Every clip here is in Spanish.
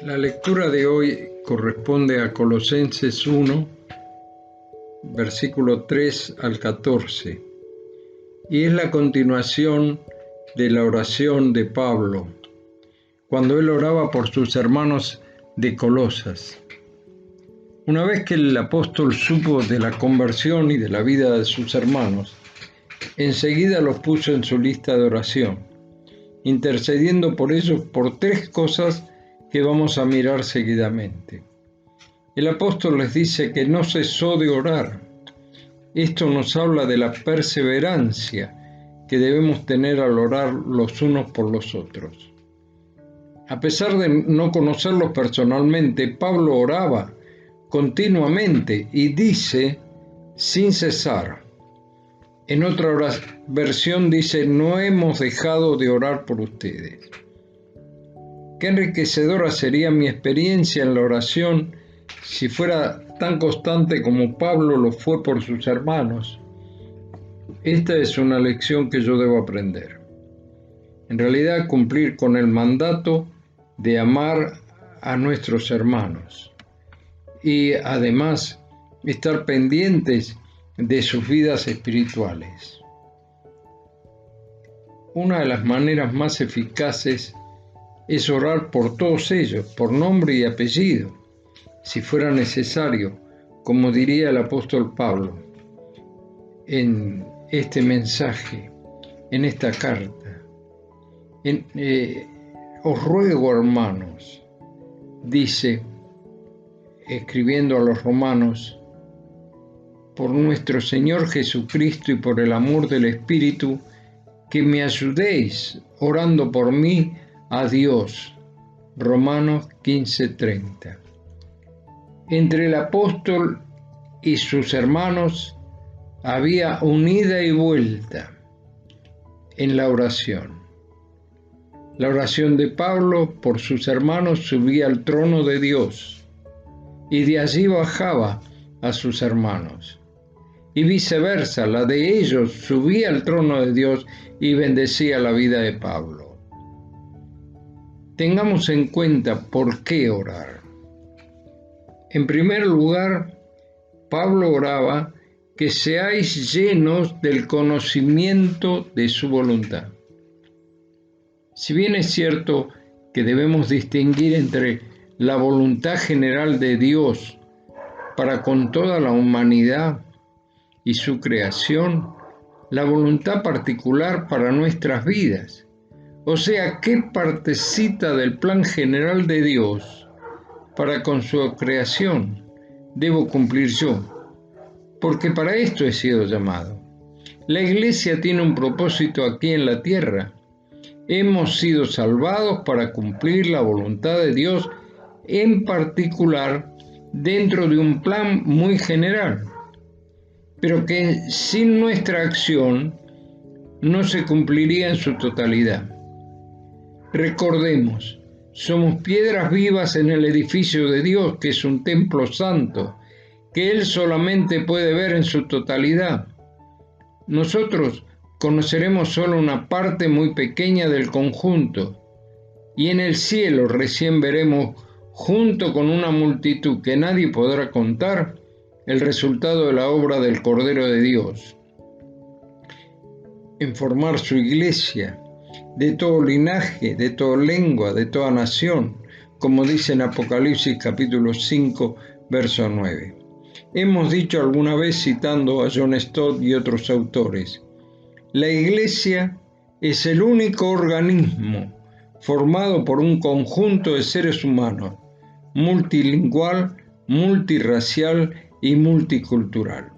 La lectura de hoy corresponde a Colosenses 1, versículo 3 al 14, y es la continuación de la oración de Pablo, cuando él oraba por sus hermanos de Colosas. Una vez que el apóstol supo de la conversión y de la vida de sus hermanos, enseguida los puso en su lista de oración, intercediendo por ellos por tres cosas que vamos a mirar seguidamente. El apóstol les dice que no cesó de orar. Esto nos habla de la perseverancia que debemos tener al orar los unos por los otros. A pesar de no conocerlos personalmente, Pablo oraba continuamente y dice sin cesar. En otra versión dice: no hemos dejado de orar por ustedes. Qué enriquecedora sería mi experiencia en la oración si fuera tan constante como Pablo lo fue por sus hermanos. Esta es una lección que yo debo aprender. En realidad, cumplir con el mandato de amar a nuestros hermanos y además estar pendientes de sus vidas espirituales. Una de las maneras más eficaces es orar por todos ellos, por nombre y apellido, si fuera necesario, como diría el apóstol Pablo en este mensaje, en esta carta. Os ruego, hermanos, dice, escribiendo a los romanos, por nuestro Señor Jesucristo y por el amor del Espíritu, que me ayudéis orando por mí a Dios. Romanos 15:30. Entre el apóstol y sus hermanos había un ida y vuelta en la oración. La oración de Pablo por sus hermanos subía al trono de Dios y de allí bajaba a sus hermanos. Y viceversa, la de ellos subía al trono de Dios y bendecía la vida de Pablo. Tengamos en cuenta por qué orar. En primer lugar, Pablo oraba que seáis llenos del conocimiento de su voluntad. Si bien es cierto que debemos distinguir entre la voluntad general de Dios para con toda la humanidad y su creación, la voluntad particular para nuestras vidas. O sea, ¿qué partecita del plan general de Dios para con su creación debo cumplir yo? Porque para esto he sido llamado. La Iglesia tiene un propósito aquí en la tierra. Hemos sido salvados para cumplir la voluntad de Dios, en particular dentro de un plan muy general, pero que sin nuestra acción no se cumpliría en su totalidad. Recordemos, somos piedras vivas en el edificio de Dios, que es un templo santo, que Él solamente puede ver en su totalidad. Nosotros conoceremos solo una parte muy pequeña del conjunto, y en el cielo recién veremos, junto con una multitud que nadie podrá contar, el resultado de la obra del Cordero de Dios, en formar su iglesia, de todo linaje, de toda lengua, de toda nación, como dice en Apocalipsis capítulo 5, verso 9. Hemos dicho alguna vez, citando a John Stott y otros autores, la iglesia es el único organismo formado por un conjunto de seres humanos, multilingüal, multirracial y multicultural.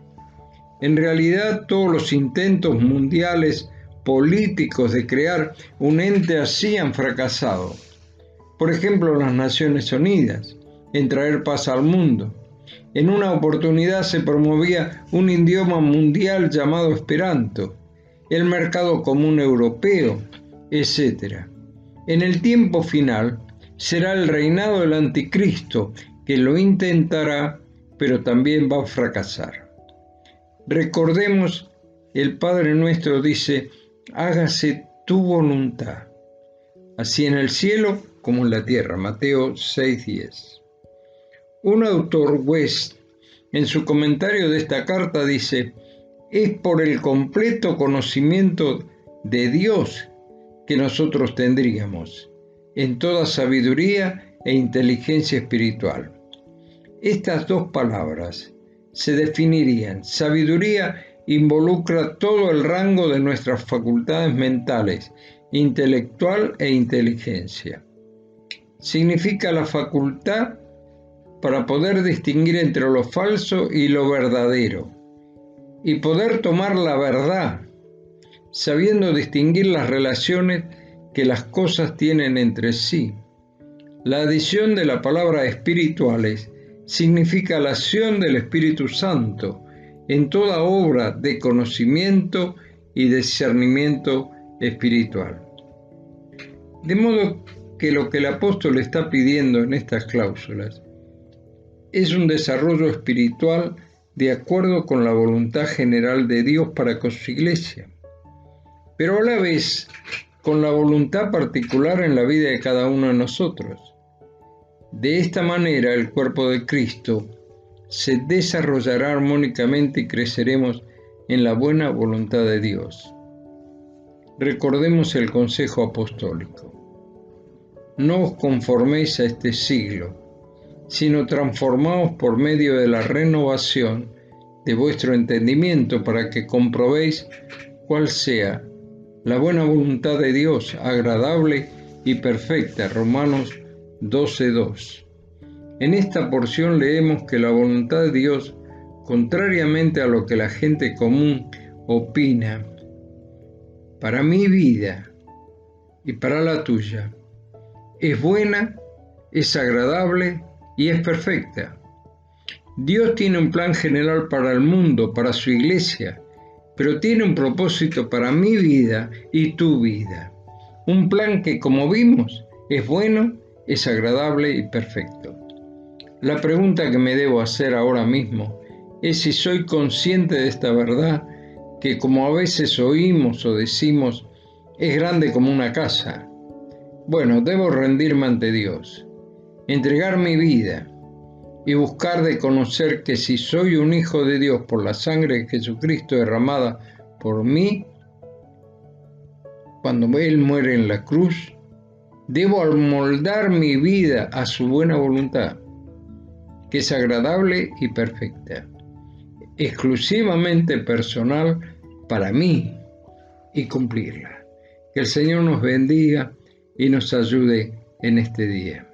En realidad, todos los intentos mundiales políticos de crear un ente así han fracasado. Por ejemplo, las Naciones Unidas, en traer paz al mundo. En una oportunidad se promovía un idioma mundial llamado Esperanto, el mercado común europeo, etc. En el tiempo final será el reinado del anticristo, que lo intentará, pero también va a fracasar. Recordemos, el Padre Nuestro dice: hágase tu voluntad, así en el cielo como en la tierra. Mateo 6:10. Un autor, West, en su comentario de esta carta dice: es por el completo conocimiento de Dios que nosotros tendríamos en toda sabiduría e inteligencia espiritual. Estas dos palabras se definirían. Sabiduría involucra todo el rango de nuestras facultades mentales, intelectual e inteligencia. Significa la facultad para poder distinguir entre lo falso y lo verdadero, y poder tomar la verdad, sabiendo distinguir las relaciones que las cosas tienen entre sí. La adición de la palabra espirituales significa la acción del Espíritu Santo en toda obra de conocimiento y discernimiento espiritual. De modo que lo que el apóstol está pidiendo en estas cláusulas es un desarrollo espiritual de acuerdo con la voluntad general de Dios para con su iglesia, pero a la vez con la voluntad particular en la vida de cada uno de nosotros. De esta manera el cuerpo de Cristo se desarrollará armónicamente y creceremos en la buena voluntad de Dios. Recordemos el consejo apostólico: no os conforméis a este siglo, sino transformaos por medio de la renovación de vuestro entendimiento, para que comprobéis cuál sea la buena voluntad de Dios, agradable y perfecta. Romanos 12:2. En esta porción leemos que la voluntad de Dios, contrariamente a lo que la gente común opina, para mi vida y para la tuya, es buena, es agradable y es perfecta. Dios tiene un plan general para el mundo, para su iglesia, pero tiene un propósito para mi vida y tu vida. Un plan que, como vimos, es bueno, es agradable y perfecto. La pregunta que me debo hacer ahora mismo es si soy consciente de esta verdad, que como a veces oímos o decimos, es grande como una casa. Bueno, debo rendirme ante Dios, entregar mi vida y buscar de conocer que si soy un hijo de Dios por la sangre de Jesucristo derramada por mí, cuando Él muere en la cruz, debo amoldar mi vida a su buena voluntad, que es agradable y perfecta, exclusivamente personal para mí, y cumplirla. Que el Señor nos bendiga y nos ayude en este día.